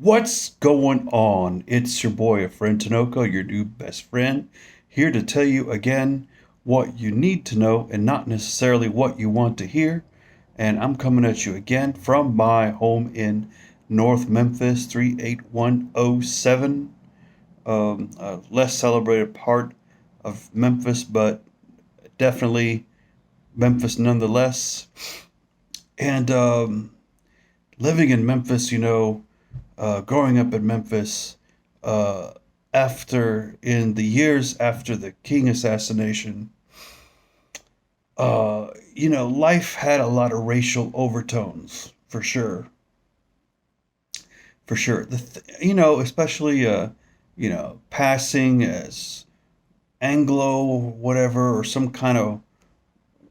What's going on? It's your boy, a friend Tanoco, your new best friend, here to tell you again what you need to know and not necessarily what you want to hear. And I'm coming at you again from my home in North Memphis, 38107, a less celebrated part of Memphis, but definitely Memphis nonetheless. And living in Memphis, growing up in Memphis, uh, in the years after the King assassination, life had a lot of racial overtones for sure. Especially passing as Anglo, whatever, or some kind of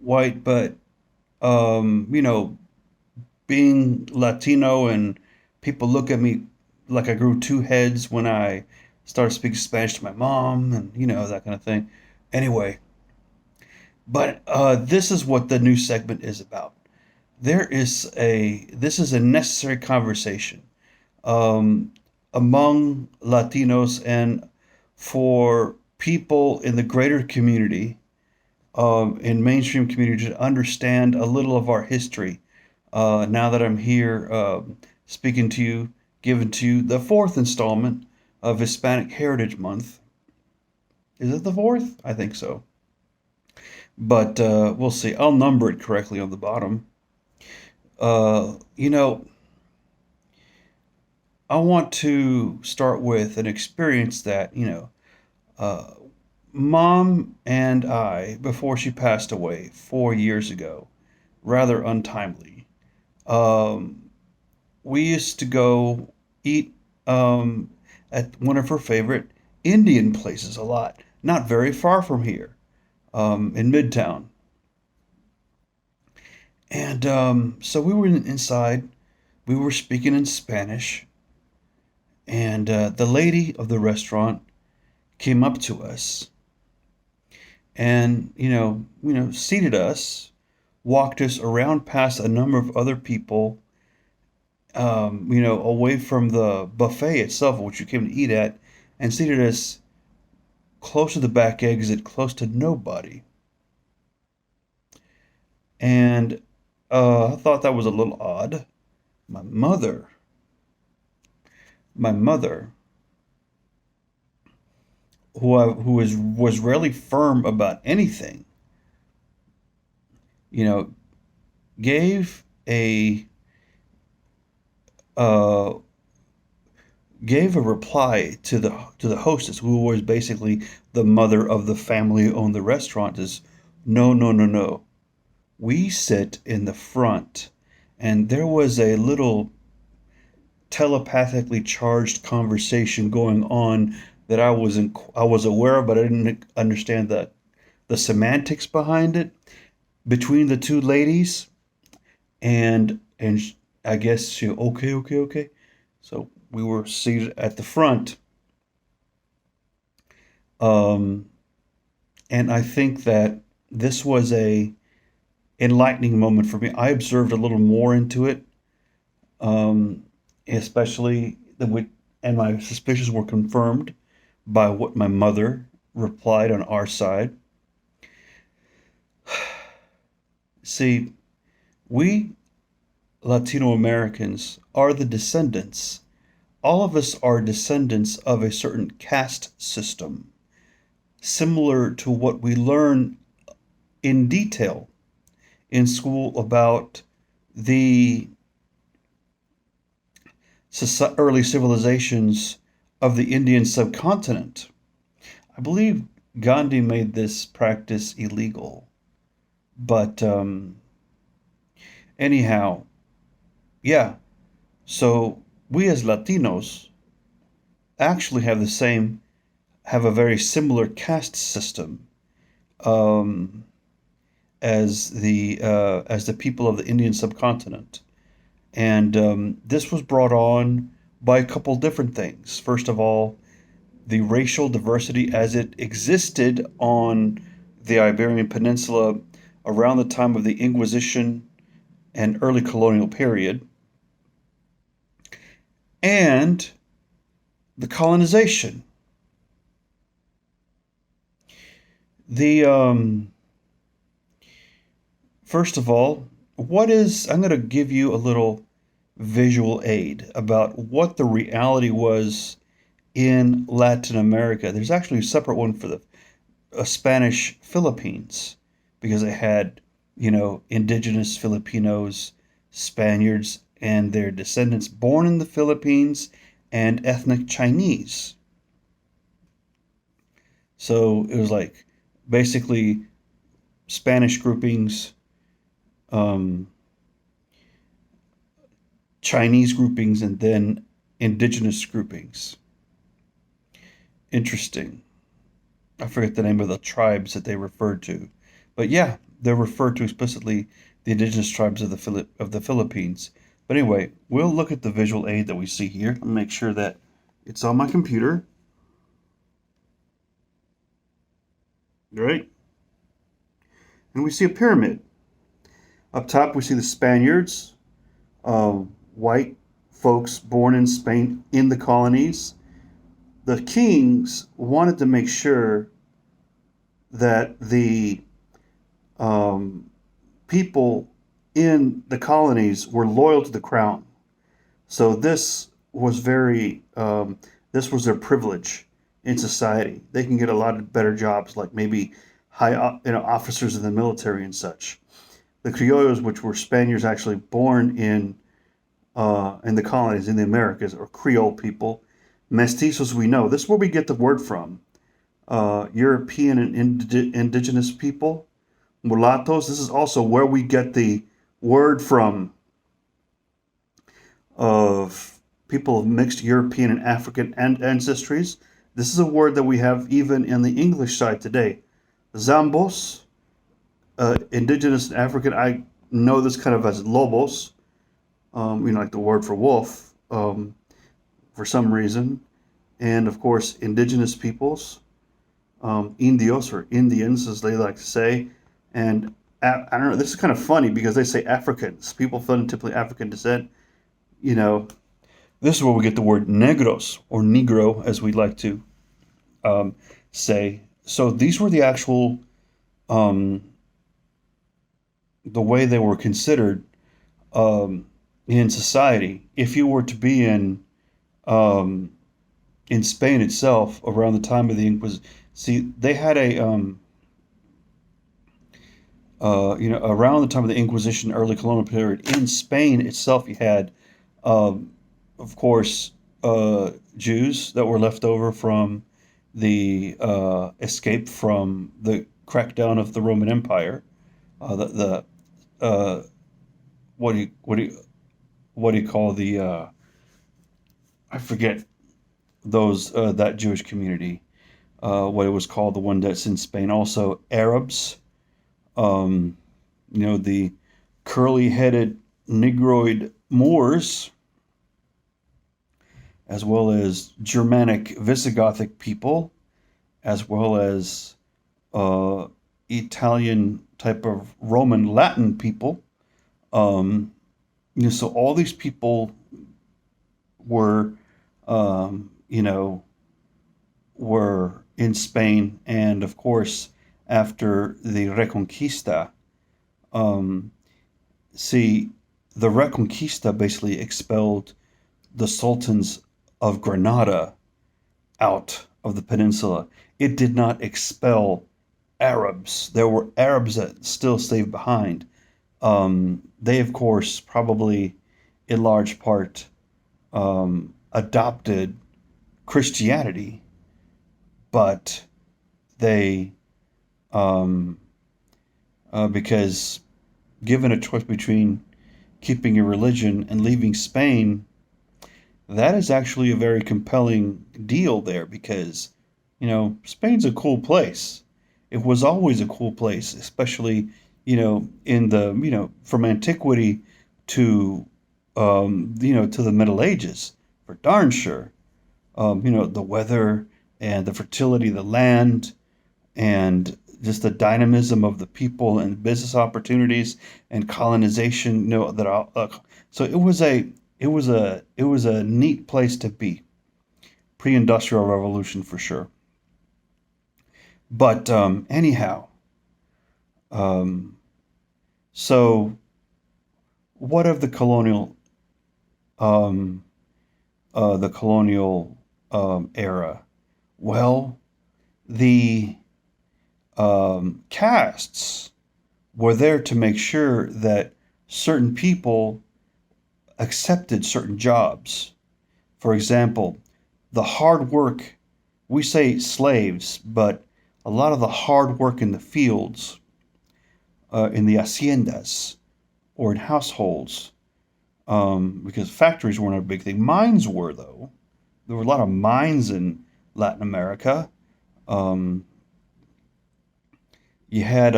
white, but um, you know, being Latino and people look at me like I grew two heads when I started speaking Spanish to my mom and that kind of thing. Anyway, but this is what the new segment is about. This is a necessary conversation um, among Latinos and for people in the greater community, in mainstream community, to understand a little of our history. Now that I'm here speaking to you, giving to you the fourth installment of Hispanic Heritage Month. Is it the fourth? I think so. But we'll see. I'll number it correctly on the bottom. Uh, you know, I want to start with an experience that, uh, mom and I, before she passed away 4 years ago, rather untimely, um, we used to go eat at one of her favorite Indian places a lot, not very far from here, in Midtown. And so we were inside, we were speaking in Spanish, and the lady of the restaurant came up to us and, seated us, walked us around past a number of other people, away from the buffet itself, which we came to eat at, and seated us close to the back exit, close to nobody. And I thought that was a little odd. My mother, my mother, who was rarely firm about anything, you know, gave a uh, gave a reply to the hostess, who was basically the mother of the family who owned the restaurant. Is no, no, no, no. We sit in the front, and there was a little telepathically charged conversation going on that I was aware of, but I didn't understand the semantics behind it between the two ladies, and I guess she okay, okay, okay. So we were seated at the front, um, and I think that this was a enlightening moment for me. I observed a little more into it, um, especially and my suspicions were confirmed by what my mother replied on our side. See, we Latino Americans are the descendants. All of us are descendants of a certain caste system, similar to what we learn in detail in school about the early civilizations of the Indian subcontinent. I believe Gandhi made this practice illegal, but anyhow, yeah. So we as Latinos actually have a very similar caste system, um, as the people of the Indian subcontinent. And this was brought on by a couple different things. First of all, the racial diversity as it existed on the Iberian Peninsula around the time of the Inquisition and early colonial period. and the colonization. The First of all, I'm going to give you a little visual aid about what the reality was in Latin America. There's actually a separate one for the Spanish Philippines because it had, indigenous Filipinos, Spaniards, and their descendants born in the Philippines, and ethnic Chinese. So it was like basically Spanish groupings, um, Chinese groupings, and then indigenous groupings. Interesting. I forget the name of the tribes that they referred to, but yeah, they're referred to explicitly the indigenous tribes of the Philippines. But anyway, we'll look at the visual aid that we see here and make sure that it's on my computer. Right? And we see a pyramid. Up top, we see the Spaniards, uh, white folks born in Spain in the colonies. The kings wanted to make sure that the um, people in the colonies were loyal to the crown. So this was their privilege in society. They can get a lot of better jobs, like maybe high officers in the military and such. The criollos, which were Spaniards actually born in the colonies in the Americas, or Creole people. Mestizos, we know this is where we get the word from. European and indigenous people. Mulattoes, this is also where we get the word from of people of mixed European and African ancestries. This is a word that we have even in the English side today. Zambos, indigenous and African, I know this kind of as lobos, like the word for wolf, for some reason. And of course, indigenous peoples, indios or Indians, as they like to say. And I don't know, this is kind of funny because they say Africans, people phenotypically African descent. You know, this is where we get the word negros or negro, as we like to um, say. So these were the actual, um, the way they were considered um, in society. If you were to be um, in Spain itself around the time of the Inquisition, see, they had around the time of the Inquisition, early colonial period in Spain itself, you had, um, of course, Jews that were left over from the escape from the crackdown of the Roman Empire. The uh, what do you what do you what do you call the I forget those that Jewish community. What it was called, the one that's in Spain. Also, Arabs. Um, the curly-headed Negroid Moors, as well as Germanic Visigothic people, as well as uh, Italian type of Roman Latin people. Um, so all these people were, um, you know, were in Spain, and of course, after the Reconquista, um, see, the Reconquista basically expelled the sultans of Granada out of the peninsula. It did not expel Arabs. There were Arabs that still stayed behind. They, of course, probably in large part adopted Christianity, but they, um, because given a choice between keeping your religion and leaving Spain, that is actually a very compelling deal there because, Spain's a cool place. It was always a cool place, especially, in the, from antiquity to, to the Middle Ages, for darn sure. The weather and the fertility of the land and just the dynamism of the people and business opportunities and colonization, so it was it was a neat place to be. Pre-industrial revolution for sure. But anyhow, um, so what of um, the colonial era? Well, the castes were there to make sure that certain people accepted certain jobs. For example, the hard work, we say slaves, but a lot of the hard work in the fields, in the haciendas, or in households, because factories weren't a big thing. Mines were, though. There were a lot of mines in Latin America. Um, you had,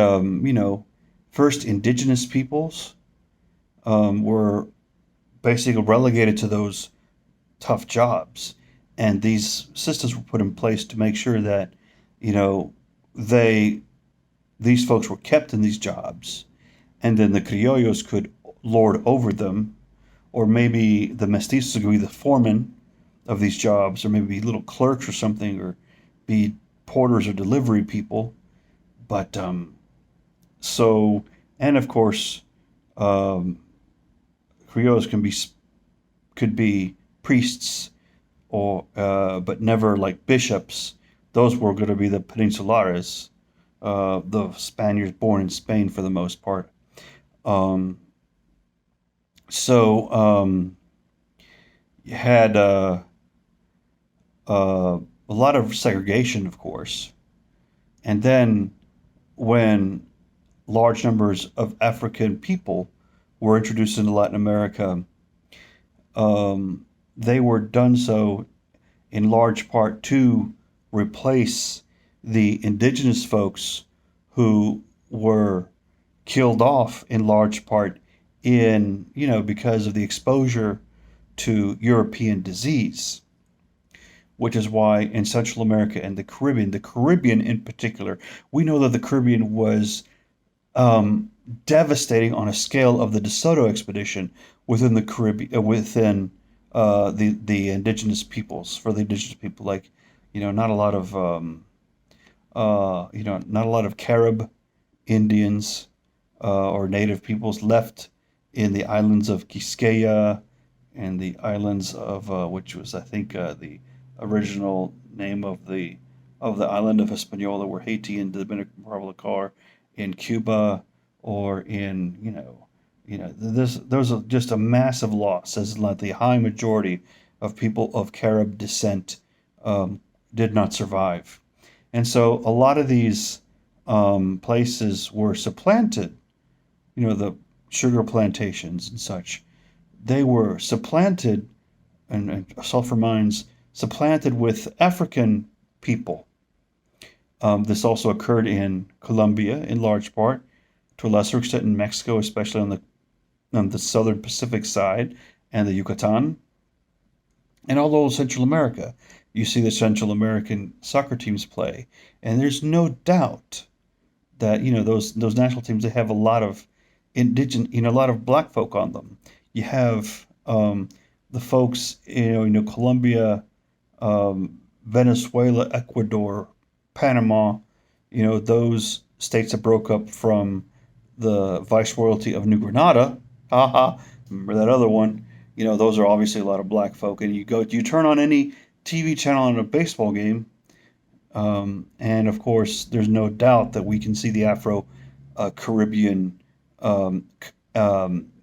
first indigenous peoples were basically relegated to those tough jobs. And these systems were put in place to make sure that, you know, they these folks were kept in these jobs, and then the criollos could lord over them, or maybe the mestizos could be the foreman of these jobs, or maybe little clerks or something, or be porters or delivery people. But so, and of course, um, criollos could be priests, or but never like bishops. Those were going to be the peninsulares, the Spaniards born in Spain for the most part. Um, so you had a lot of segregation, of course, and then when large numbers of African people were introduced into Latin America, they were done so in large part to replace the indigenous folks who were killed off in large part because of the exposure to European disease, which is why in Central America and the Caribbean in particular, we know that the Caribbean was um, devastating on a scale of the De Soto expedition within the Caribbean, within the indigenous peoples, for the indigenous people, like not a lot of not a lot of Carib Indians or native peoples left in the islands of Quisqueya and the islands of which was, I think, the original name of the island of Hispaniola, where Haiti and the Dominican Republic are, in Cuba, or in this. There's just a massive loss, as like the high majority of people of Carib descent um, did not survive, and so a lot of these places were supplanted. The sugar plantations and such, they were supplanted, and sulfur mines supplanted with African people. This also occurred in Colombia in large part, to a lesser extent in Mexico, especially on the southern Pacific side and the Yucatan, and all over Central America. You see the Central American soccer teams play, and there's no doubt that those national teams, they have a lot of indigenous, a lot of black folk on them. You have the folks, Colombia, Venezuela, Ecuador, Panama, those states that broke up from the Viceroyalty of New Granada. Haha, remember that other one? Those are obviously a lot of black folk. And you turn on any TV channel on a baseball game, and of course, there's no doubt that we can see the Afro Caribbean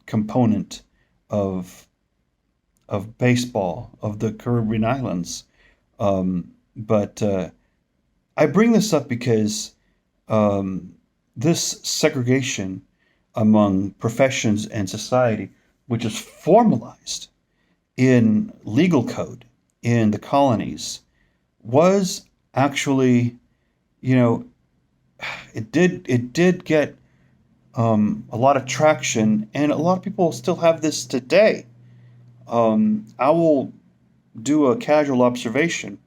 component of baseball of the Caribbean islands. But I bring this up because this segregation among professions and society, which is formalized in legal code in the colonies, was actually, you know, it did get a lot of traction, and a lot of people still have this today. I will do a casual observation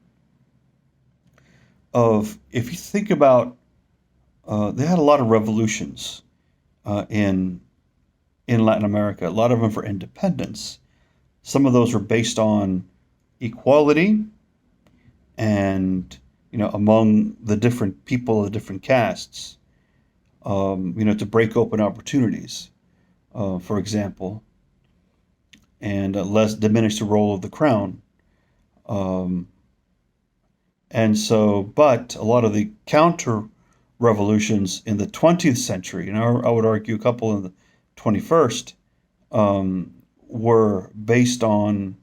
of, if you think about, they had a lot of revolutions in Latin America, a lot of them for independence, Some of those were based on equality and, among the different people of the different castes, to break open opportunities, for example, and less diminish the role of the crown. Um, and so, but a lot of the counter revolutions in the 20th century, and I would argue a couple in the 21st, um, were based on,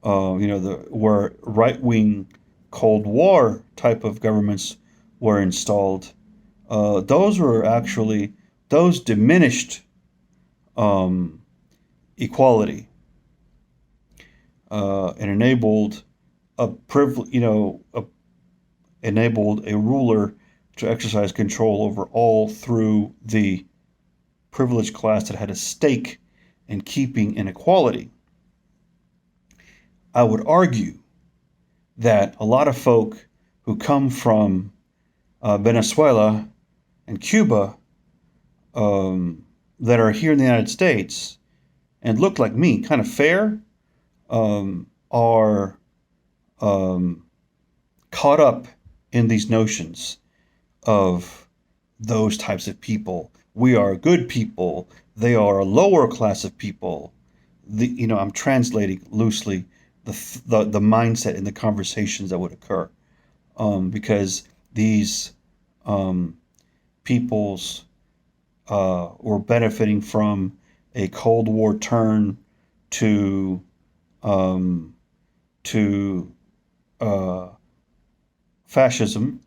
where right wing Cold War type of governments were installed. Those diminished um, equality and enabled a privilege, enabled a ruler to exercise control over all through the privileged class that had a stake in keeping inequality. I would argue that a lot of folk who come from Venezuela and Cuba, that are here in the United States and look like me, kind of fair, are caught up in these notions of those types of people. We are good people. They are a lower class of people. I'm translating loosely the mindset in the conversations that would occur, because these um, peoples were benefiting from a Cold War turn to um, to uh, fascism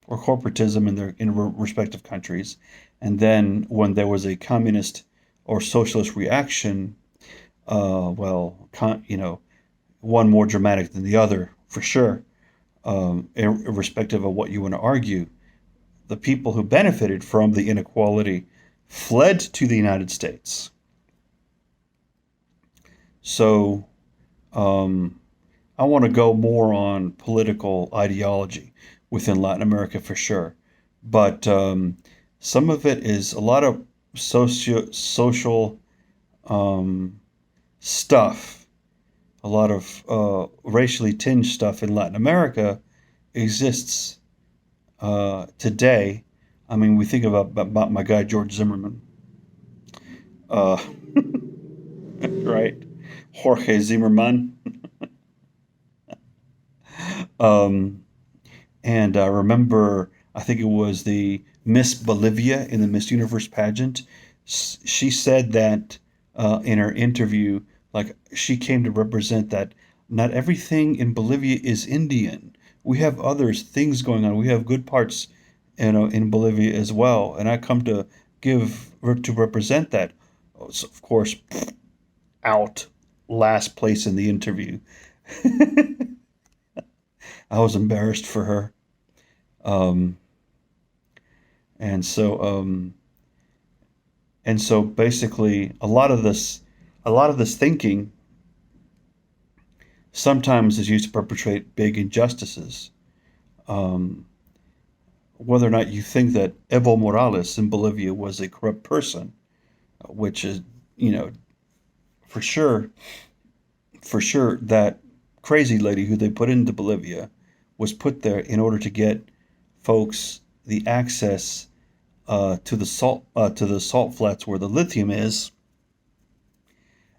or corporatism in their respective countries, and then when there was a communist or socialist reaction, one more dramatic than the other for sure, irrespective of what you want to argue. The people who benefited from the inequality fled to the United States. So I want to go more on political ideology within Latin America for sure. But some of it is a lot of social um, stuff, a lot of racially tinged stuff in Latin America exists today. I mean, we think about my guy George Zimmerman, uh, right? Jorge Zimmerman. Um, and I remember, I think it was the Miss Bolivia in the Miss Universe pageant. She said that in her interview, like she came to represent that not everything in Bolivia is Indian. We have other things going on. We have good parts, in Bolivia as well. And I come to to represent that. So of course, out last place in the interview. I was embarrassed for her. Um, and so basically a lot of this thinking sometimes is used to perpetrate big injustices. Um, Whether or not you think that Evo Morales in Bolivia was a corrupt person, which is, you know, for sure, that crazy lady who they put into Bolivia was put there in order to get folks the access to the salt flats where the lithium is,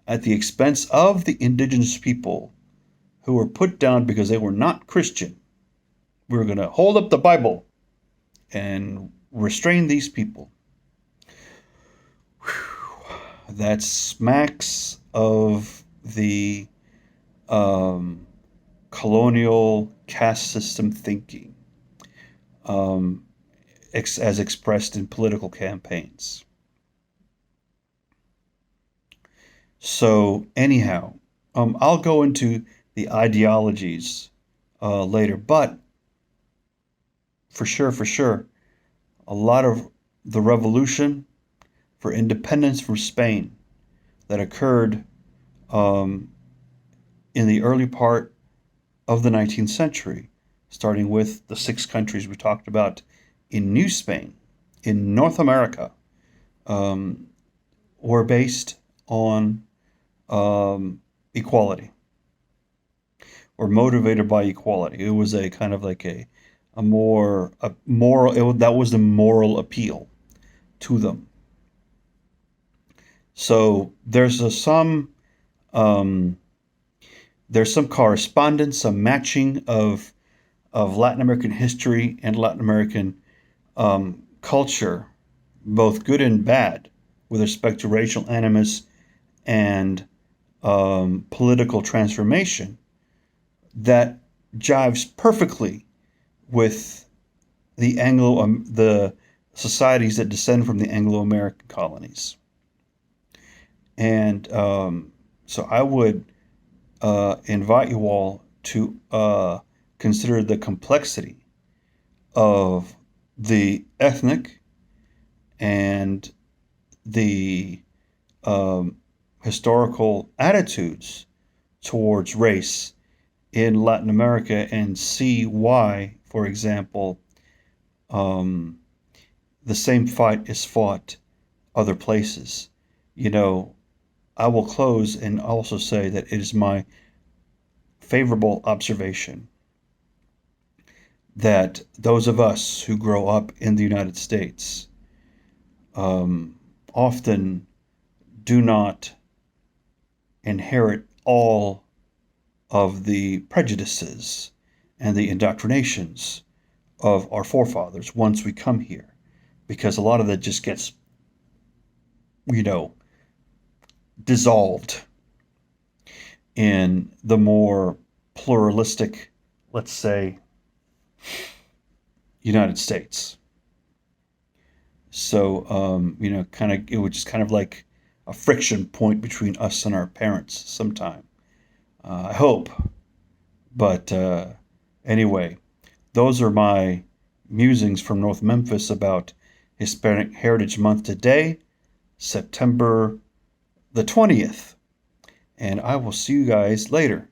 at the expense of the indigenous people who were put down because they were not Christian. We were going to hold up the Bible and restrain these people. That smacks of the um, colonial caste system thinking, um, as expressed in political campaigns. So, anyhow, I'll go into the ideologies later, but for sure, a lot of the revolution for independence from Spain that occurred um, in the early part of the 19th century, starting with the 6 countries we talked about in New Spain, in North America, um, were based on equality, or motivated by equality. It was a kind of like a more a moral. That was the moral appeal to them. So um, there's some correspondence, some matching of Latin American history and Latin American culture, both good and bad, with respect to racial animus and political transformation, that jives perfectly with the societies that descend from the Anglo-American colonies. And so I would invite you all to consider the complexity of the ethnic and the um, historical attitudes towards race in Latin America, and see why, for example, um, the same fight is fought other places. You know, I will close and also say that it is my favorable observation that those of us who grow up in the United States often do not inherit all of the prejudices and the indoctrinations of our forefathers once we come here, because a lot of that just gets, you know, dissolved in the more pluralistic, let's say, United States. So, kind of, it was just kind of like a friction point between us and our parents sometime. I hope. But anyway, those are my musings from North Memphis about Hispanic Heritage Month today, September the 20th. And I will see you guys later.